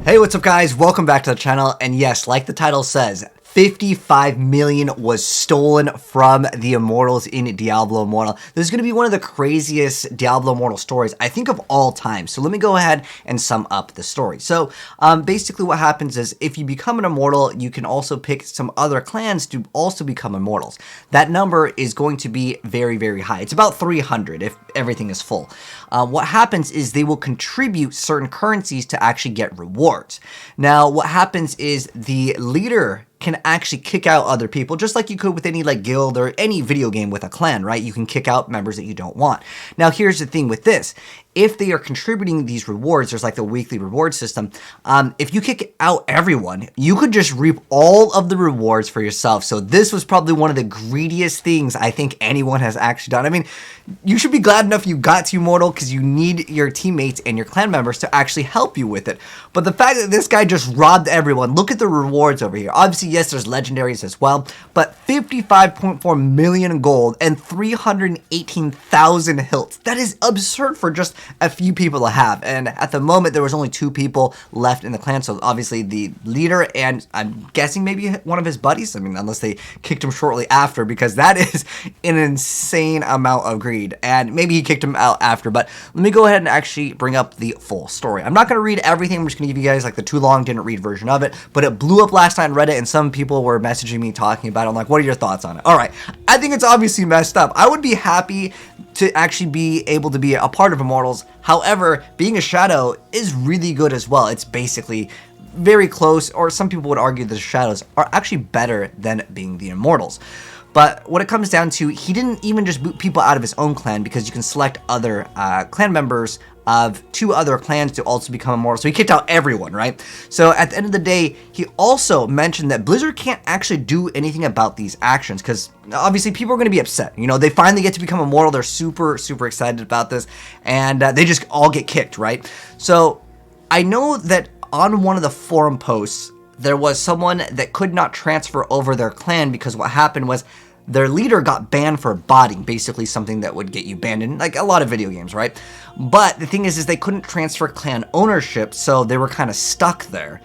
Hey, what's up guys? Welcome back to the channel, and yes, like the title says, 55 million was stolen from the Immortals in Diablo Immortal. This is going to be one of the craziest Diablo Immortal stories, I think, of all time. So let me go ahead and sum up the story. So basically what happens is if you become an Immortal, you can also pick some other clans to also become Immortals. That number is going to be very, very high. It's about 300 if everything is full. What happens is they will contribute certain currencies to actually get rewards. Now, what happens is the leader can actually kick out other people, just like you could with any like guild or any video game with a clan, right? You can kick out members that you don't want. Now, here's the thing with this. If they are contributing these rewards, there's like the weekly reward system. If you kick out everyone, you could just reap all of the rewards for yourself. So this was probably one of the greediest things I think anyone has actually done. I mean, you should be glad enough you got to Immortal because you need your teammates and your clan members to actually help you with it. But the fact that this guy just robbed everyone, look at the rewards over here. Obviously, yes, there's legendaries as well, but 55.4 million gold and 318,000 hilts. That is absurd for just a few people to have. And at the moment, there was only 2 people left in the clan. So obviously the leader and I'm guessing maybe one of his buddies. I mean, unless they kicked him shortly after, because that is an insane amount of greed. And maybe he kicked him out after, but let me go ahead and actually bring up the full story. I'm not going to read everything. I'm just going to give you guys like the too long, didn't read version of it, but it blew up last night on Reddit and some people were messaging me talking about it. I'm like, what are your thoughts on it? All right. I think it's obviously messed up. I would be happy to actually be able to be a part of Immortals. However, being a Shadow is really good as well. It's basically very close, or some people would argue the Shadows are actually better than being the Immortals. But what it comes down to, he didn't even just boot people out of his own clan, because you can select other clan members of 2 other clans to also become Immortal. So he kicked out everyone, right? So at the end of the day, he also mentioned that Blizzard can't actually do anything about these actions, because obviously people are going to be upset. You know, they finally get to become Immortal. They're super, super excited about this, and they just all get kicked, right? So I know that on one of the forum posts, there was someone that could not transfer over their clan because what happened was their leader got banned for botting, basically something that would get you banned in like a lot of video games, right? But the thing is they couldn't transfer clan ownership, so they were kind of stuck there.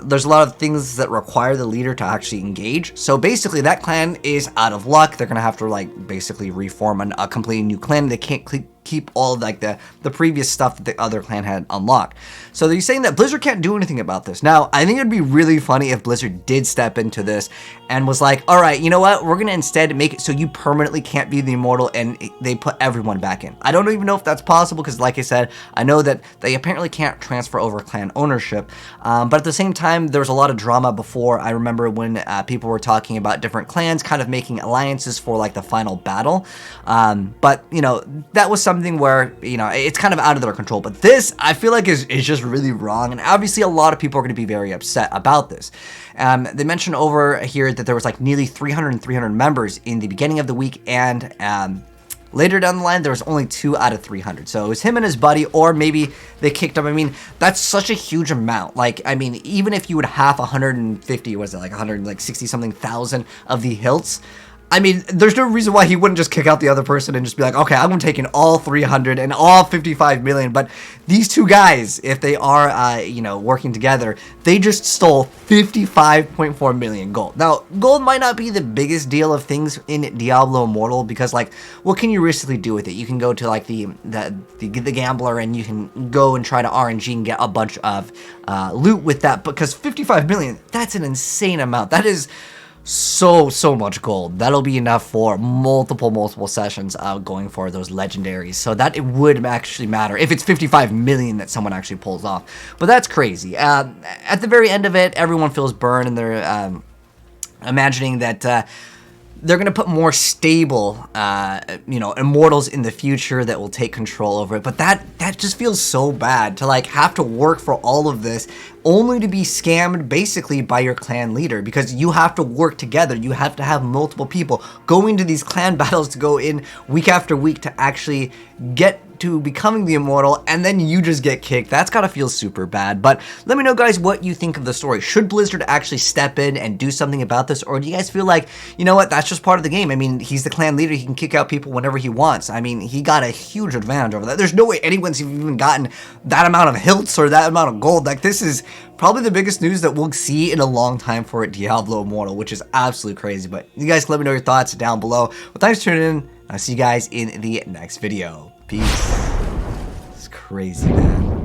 There's a lot of things that require the leader to actually engage. So basically that clan is out of luck. They're going to have to like basically reform a completely new clan. They can't keep all of like the previous stuff that the other clan had unlocked. So they're saying that Blizzard can't do anything about this. Now, I think it'd be really funny if Blizzard did step into this and was like, all right, you know what? We're going to instead make it so you permanently can't be the Immortal, and they put everyone back in. I don't even know if that's possible because, like I said, I know that they apparently can't transfer over clan ownership. But at the same time, there was a lot of drama before. I remember when people were talking about different clans kind of making alliances for like the final battle. But, you know, that was something where, you know, it's kind of out of their control. But this, I feel like, is just really wrong. And obviously, a lot of people are going to be very upset about this. They mentioned over here that there was like nearly 300 members in the beginning of the week, and later down the line, there was only 2 out of 300. So it was him and his buddy, or maybe they kicked him. I mean, that's such a huge amount. Like, I mean, even if you would half 150, was it like 160 something thousand of the hilts? I mean, there's no reason why he wouldn't just kick out the other person and just be like, okay, I'm taking all 300 and all 55 million. But these 2 guys, if they are, you know, working together, they just stole 55.4 million gold. Now, gold might not be the biggest deal of things in Diablo Immortal because, like, what can you realistically do with it? You can go to, like, the gambler and you can go and try to RNG and get a bunch of loot with that. Because 55 million, that's an insane amount. That is so much gold. That'll be enough for multiple sessions going for those legendaries. So that it would actually matter if it's 55 million that someone actually pulls off. But that's crazy. At the very end of it, everyone feels burned, and they're imagining that they're going to put more stable, you know, Immortals in the future that will take control over it. But that just feels so bad to like have to work for all of this only to be scammed basically by your clan leader, because you have to work together. You have to have multiple people go into these clan battles to go in week after week to actually get to becoming the Immortal, and then you just get kicked. That's gotta feel super bad. But let me know, guys, what you think of the story. Should Blizzard actually step in and do something about this, or do you guys feel like, you know what, that's just part of the game? I mean, he's the clan leader. He can kick out people whenever he wants. I mean, he got a huge advantage over that. There's no way anyone's even gotten that amount of hilts or that amount of gold. Like, this is probably the biggest news that we'll see in a long time for Diablo Immortal, which is absolutely crazy. But you guys can let me know your thoughts down below. Well, thanks for tuning in. I'll see you guys in the next video. Peace. It's crazy, man.